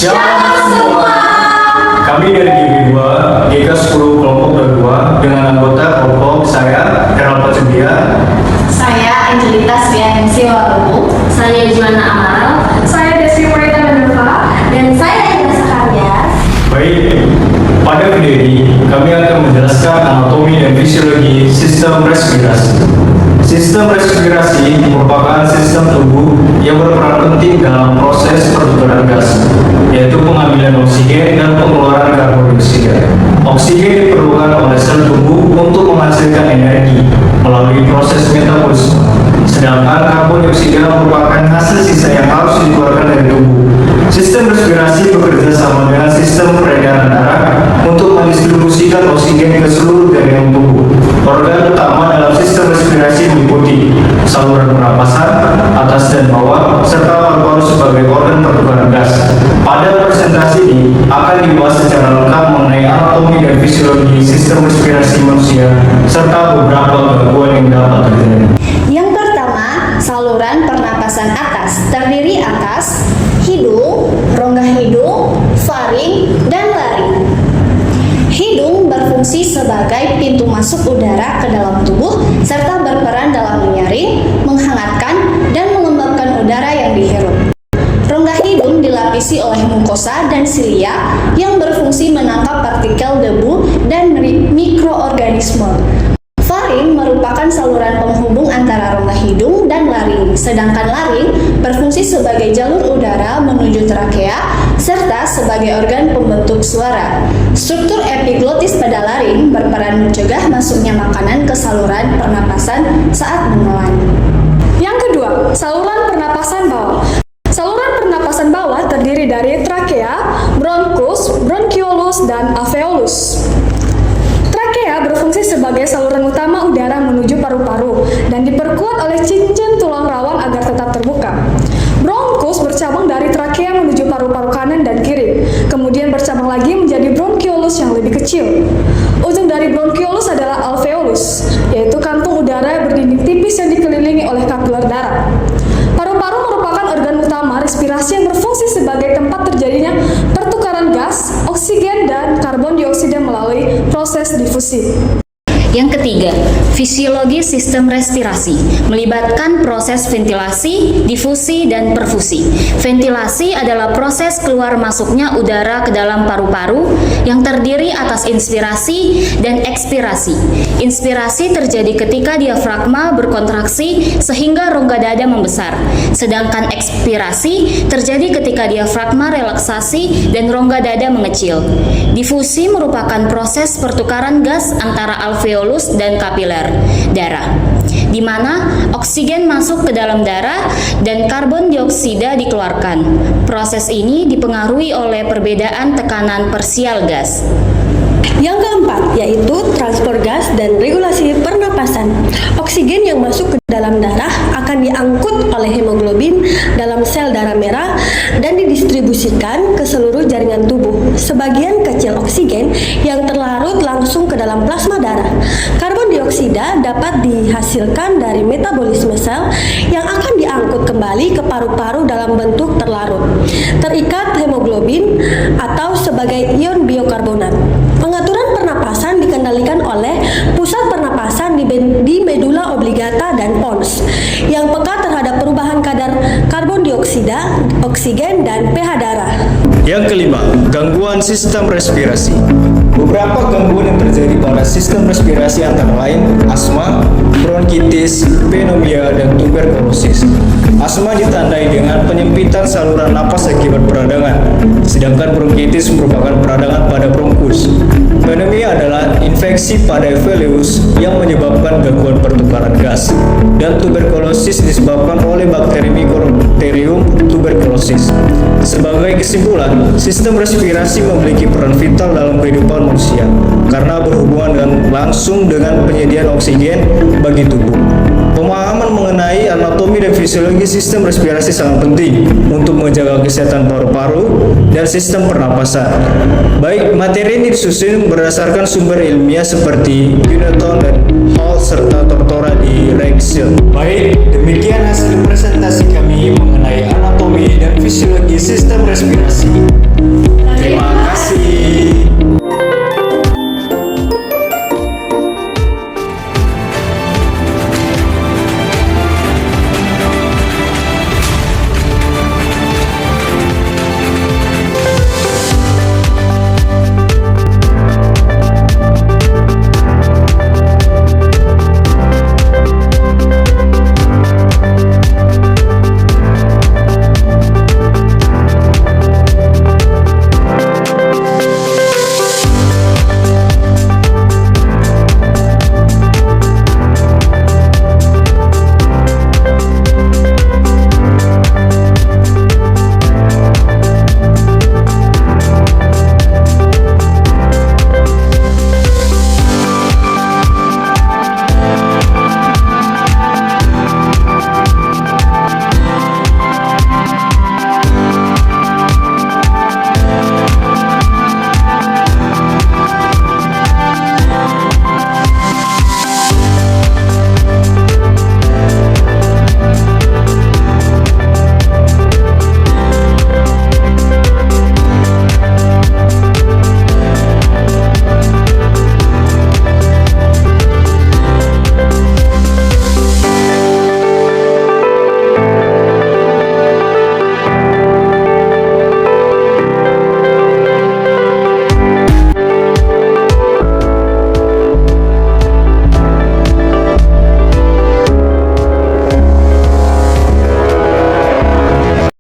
Shalom semua. Kami dari GB2, GK10 kelompok 22 dengan anggota kelompok saya, Herald Pacendia. Saya Angelita Svianingsi Walubu. Saya Juana Amaral. Saya Desi Morita Menova. Dan saya Ida Sakarya. Baik, pada video ini kami akan menjelaskan anatomi dan fisiologi sistem respirasi. Sistem respirasi merupakan sistem tubuh yang berperan penting dalam proses pertukaran gas, yaitu pengambilan oksigen dan pengeluaran karbon dioksida. Oksigen diperlukan oleh sel tubuh untuk menghasilkan energi melalui proses metabolisme, sedangkan karbon dioksida merupakan hasil sisa yang harus dikeluarkan dari tubuh. Sistem respirasi bekerja sama dengan sistem peredaran darah untuk mendistribusikan oksigen ke seluruh jaringan tubuh. Organ utama dalam sistem respirasi meliputi saluran pernapasan, atas dan bawah, serta paru-paru sebagai organ pertukaran gas. Pada presentasi ini akan dibahas secara lengkap mengenai anatomi dan fisiologi sistem respirasi manusia, serta beberapa gangguan yang dapat terjadi. Yang pertama, saluran pernapasan atas terdiri atas hidung, rongga hidung, faring, dan laring. Hidung berfungsi sebagai pintu masuk udara ke dalam tubuh serta berperan dalam menyaring, menghangatkan, dan mengembangkan udara yang dihirup. Rongga hidung dilapisi oleh mukosa dan silia yang berfungsi menangkap partikel debu dan mikroorganisme. Faring merupakan saluran penghubung antara rongga hidung dan laring, sedangkan laring berfungsi sebagai jalur udara menuju trakea serta sebagai organ pembentuk suara. Struktur epiglotis pada laring berperan mencegah masuknya makanan ke saluran pernapasan saat menelan. Yang kedua, saluran pernapasan bawah. Saluran pernapasan bawah terdiri dari trakea, bronkus, bronkiolus, dan alveolus. Trakea berfungsi sebagai saluran utama udara menuju paru-paru dan diperkuat oleh cincin tulang rawan agar tetap terbuka. Bronkus bercabang dari trakea menuju paru-paru kanan dan kiri, kemudian bercabang lagi menjadi bronkiolus yang lebih kecil. Ujung dari bronkiolus adalah alveolus, yaitu kantung udara berdinding tipis yang dikelilingi oleh kapiler darah. Paru-paru merupakan organ utama respirasi yang berfungsi sebagai tempat terjadinya pertukaran gas, oksigen, dan karbon dioksida melalui proses difusi. Yang ketiga, fisiologi sistem respirasi melibatkan proses ventilasi, difusi, dan perfusi. Ventilasi adalah proses keluar masuknya udara ke dalam paru-paru yang terdiri atas inspirasi dan ekspirasi. Inspirasi terjadi ketika diafragma berkontraksi sehingga rongga dada membesar, sedangkan ekspirasi terjadi ketika diafragma relaksasi dan rongga dada mengecil. Difusi merupakan proses pertukaran gas antara alveolus dan kapiler darah, di mana oksigen masuk ke dalam darah dan karbon dioksida dikeluarkan. Proses ini dipengaruhi oleh perbedaan tekanan parsial gas. Yang keempat, yaitu transport gas dan regulasi pernapasan. Oksigen yang masuk ke dalam darah akan diangkut oleh hemoglobin dalam sel darah merah dan didistribusikan ke seluruh jaringan tubuh. Sebagian kecil oksigen yang terlarut langsung ke dalam plasma darah. Karbon dioksida dapat dihasilkan dari metabolisme sel yang akan diangkut kembali ke paru-paru dalam bentuk terlarut, terikat hemoglobin atau sebagai ion biokarbonat. Pengaturan pernapasan dikendalikan oleh pusat pernapasan di medula oblongata dan pons yang peka terhadap perubahan kadar karbon dioksida, oksigen, dan pH darah. Yang kelima, gangguan sistem respirasi. Beberapa gangguan yang terjadi pada sistem respirasi antara lain asma, bronkitis, pneumonia, dan tuberkulosis. Asma ditandai dengan penyempitan saluran napas akibat peradangan, sedangkan bronkitis merupakan peradangan pada bronkus. Pneumonia adalah infeksi pada alveolus yang menyebabkan gangguan pertukaran gas, dan tuberkulosis disebabkan oleh bakteri Mycobacterium tuberculosis. Sebagai kesimpulan, sistem respirasi memiliki peran vital dalam kehidupan manusia karena berhubungan langsung dengan penyediaan oksigen bagi tubuh. Pemahaman mengenai anatomi dan fisiologi sistem respirasi sangat penting untuk menjaga kesehatan paru-paru dan sistem pernapasan. Baik, materi ini disusun berdasarkan sumber ilmiah seperti Newton dan Hall serta Tortora di Rexel. Baik, demikian hasil presentasi kami mengenai anatomi dan fisiologi sistem respirasi.